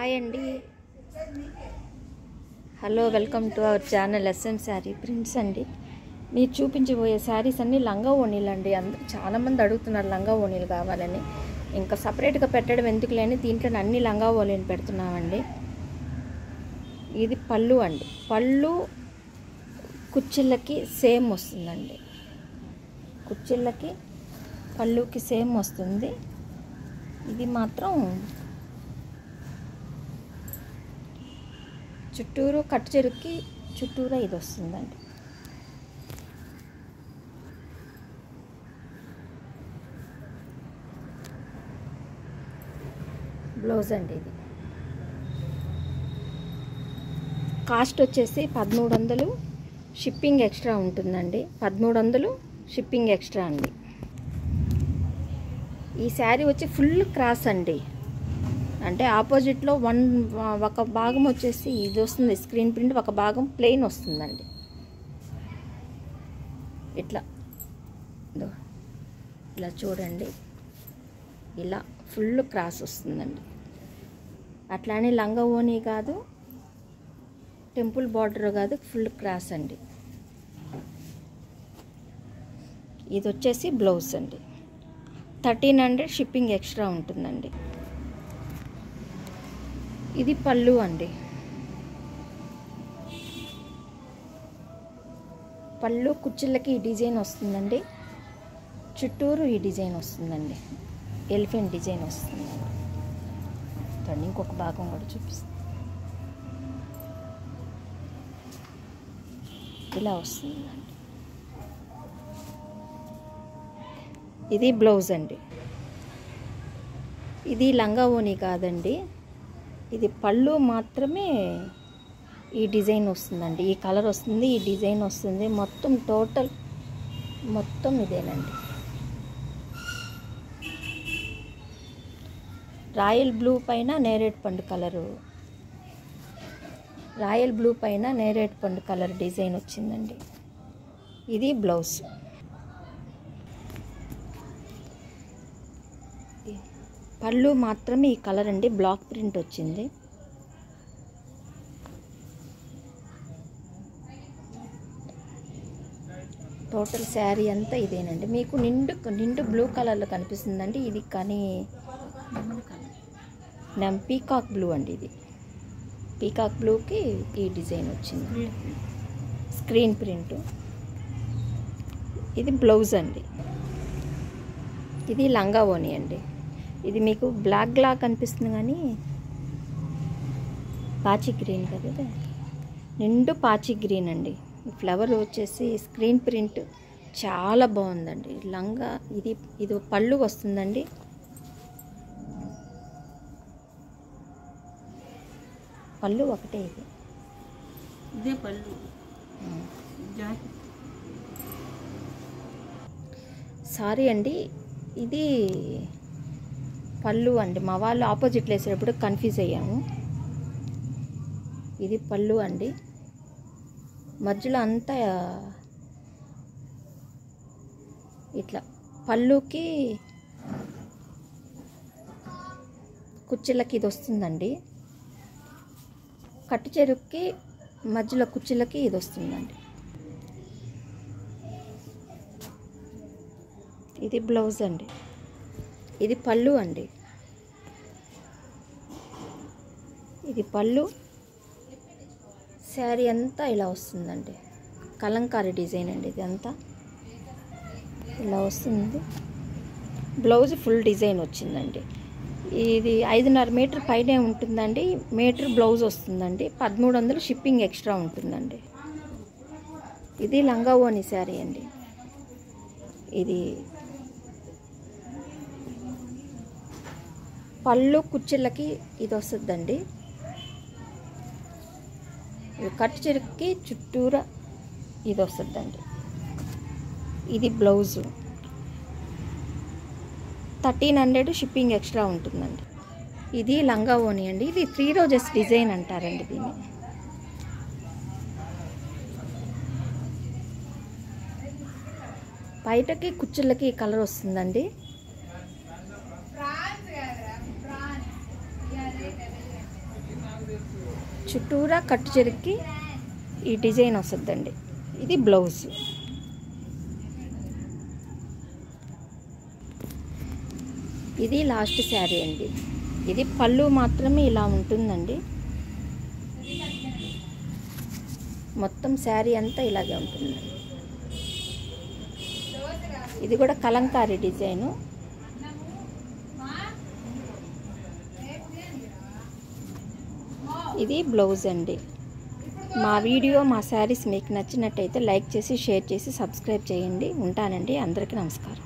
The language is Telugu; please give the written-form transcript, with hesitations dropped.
హాయ్ అండి, hello, welcome to our channel SM sari prints అండి. మీరు చూపించబోయే శారీస్ అన్నీ లంగా ఓణీలు అండి. అందరూ చాలామంది అడుగుతున్నారు లంగా ఓణీలు కావాలని. ఇంకా సపరేట్గా పెట్టడం ఎందుకు లేని దీంట్లో అన్ని లంగా ఓణీలు పెడుతున్నామండి. ఇది పళ్ళు అండి. పళ్ళు కుచ్చిళ్ళకి సేమ్ వస్తుందండి. కుచ్చిళ్ళకి పళ్ళుకి సేమ్ వస్తుంది. ఇది మాత్రం చుట్టూరు కట్టు చెరుక్కి చుట్టూరా ఇది వస్తుందండి. బ్లౌజ్ అండి. ఇది కాస్ట్ వచ్చేసి 1300, షిప్పింగ్ ఎక్స్ట్రా ఉంటుందండి. 1300 షిప్పింగ్ ఎక్స్ట్రా అండి. ఈ శారీ వచ్చి ఫుల్ క్రాస్ అండి. అంటే ఆపోజిట్లో ఒక భాగం వచ్చేసి ఇది వస్తుంది స్క్రీన్ ప్రింట్, ఒక భాగం ప్లెయిన్ వస్తుందండి. ఇట్లా ఇలా చూడండి, ఇలా ఫుల్ క్రాస్ వస్తుందండి. అట్లానే లంగా ఓణీ కాదు, టెంపుల్ బార్డర్ కాదు, ఫుల్ క్రాస్ అండి. ఇది వచ్చేసి బ్లౌజ్ అండి. 1300 షిప్పింగ్ ఎక్స్ట్రా ఉంటుందండి. ఇది పళ్ళు అండి. పళ్ళు కుచ్చిళ్ళకి ఈ డిజైన్ వస్తుందండి. చుట్టూరు ఈ డిజైన్ వస్తుందండి. ఎలిఫెంట్ డిజైన్ వస్తుందండి. ఇంకొక భాగం కూడా చూపిస్తాను. ఇలా వస్తుందండి. ఇది బ్లౌజ్ అండి. ఇది లంగా ఓణీ కాదండి. ఇది పళ్ళు మాత్రమే ఈ డిజైన్ వస్తుందండి. ఈ కలర్ వస్తుంది, ఈ డిజైన్ వస్తుంది. మొత్తం టోటల్ మొత్తం ఇదేనండి. రాయల్ బ్లూ పైన నేరేడు పండు కలరు, రాయల్ బ్లూ పైన నేరేడు పండు కలర్ డిజైన్ వచ్చిందండి. ఇది బ్లౌజ్. పళ్ళు మాత్రమే ఈ కలర్ అండి. బ్లాక్ ప్రింట్ వచ్చింది. టోటల్ శారీ అంతా ఇదేనండి. మీకు నిండు బ్లూ కలర్లో కనిపిస్తుందండి. ఇది కానీ పీకాక్ బ్లూ అండి. ఇది పీకాక్ బ్లూకి ఈ డిజైన్ వచ్చింది, స్క్రీన్ ప్రింట్. ఇది బ్లౌజ్ అండి. ఇది లంగా ఓణీ అండి. ఇది మీకు బ్లాక్ కనిపిస్తుంది కానీ పాచి గ్రీన్ కదా, నిండు పాచి గ్రీన్ అండి. ఫ్లవర్ వచ్చేసి స్క్రీన్ ప్రింట్ చాలా బాగుందండి. లంగా ఇది పళ్ళు వస్తుందండి. పళ్ళు ఒకటే, ఇదే పళ్ళు. సారీ అండి, ఇది పళ్ళు అండి. మా వాళ్ళు ఆపోజిట్లో వేసేటప్పుడు కన్ఫ్యూజ్ అయ్యాము. ఇది పళ్ళు అండి. మధ్యలో అంతా ఇట్లా పళ్ళుకి కుచ్చిళ్ళకి ఇది వస్తుందండి. కట్టు చెరుక్కి మధ్యలో కుచ్చిళ్ళకి ఇది వస్తుందండి. ఇది బ్లౌజ్ అండి. ఇది పళ్ళు అండి. ఇది పళ్ళు. శారీ అంతా ఇలా వస్తుందండి. కలంకారీ డిజైన్ అండి. ఇది అంతా ఇలా వస్తుంది. బ్లౌజ్ ఫుల్ డిజైన్ వచ్చిందండి. ఇది 5.5 మీటర్ పైనే ఉంటుందండి. మీటర్ బ్లౌజ్ వస్తుందండి. 1300 షిప్పింగ్ ఎక్స్ట్రా ఉంటుందండి. ఇది లంగా ఓణీ శారీ అండి. ఇది పళ్ళు కుచ్చిళ్ళకి ఇది వస్తుందండి. కట్టు చెరుక్కి చుట్టూరా ఇది వస్తుందండి. ఇది బ్లౌజు. 1300 షిప్పింగ్ ఎక్స్ట్రా ఉంటుందండి. ఇది లంగా ఓణీ అండి. ఇది 3 రోజెస్ డిజైన్ అంటారండి దీన్ని. బయటకి కుచ్చిళ్ళకి కలర్ వస్తుందండి. చుట్టూరా కట్టు చెరుక్కి ఈ డిజైన్ వస్తుందండి. ఇది బ్లౌజ్. ఇది లాస్ట్ శారీ అండి. ఇది పళ్ళు మాత్రమే ఇలా ఉంటుందండి. మొత్తం శారీ అంతా ఇలాగే ఉంటుంది. ఇది కూడా కలంకారీ డిజైను. ఇది బ్లౌజ్ అండి. మా వీడియో, మా శారీస్ మీకు నచ్చినట్టయితే లైక్ చేసి, షేర్ చేసి, సబ్స్క్రైబ్ చేయండి. ఉంటానండి. అందరికీ నమస్కారం.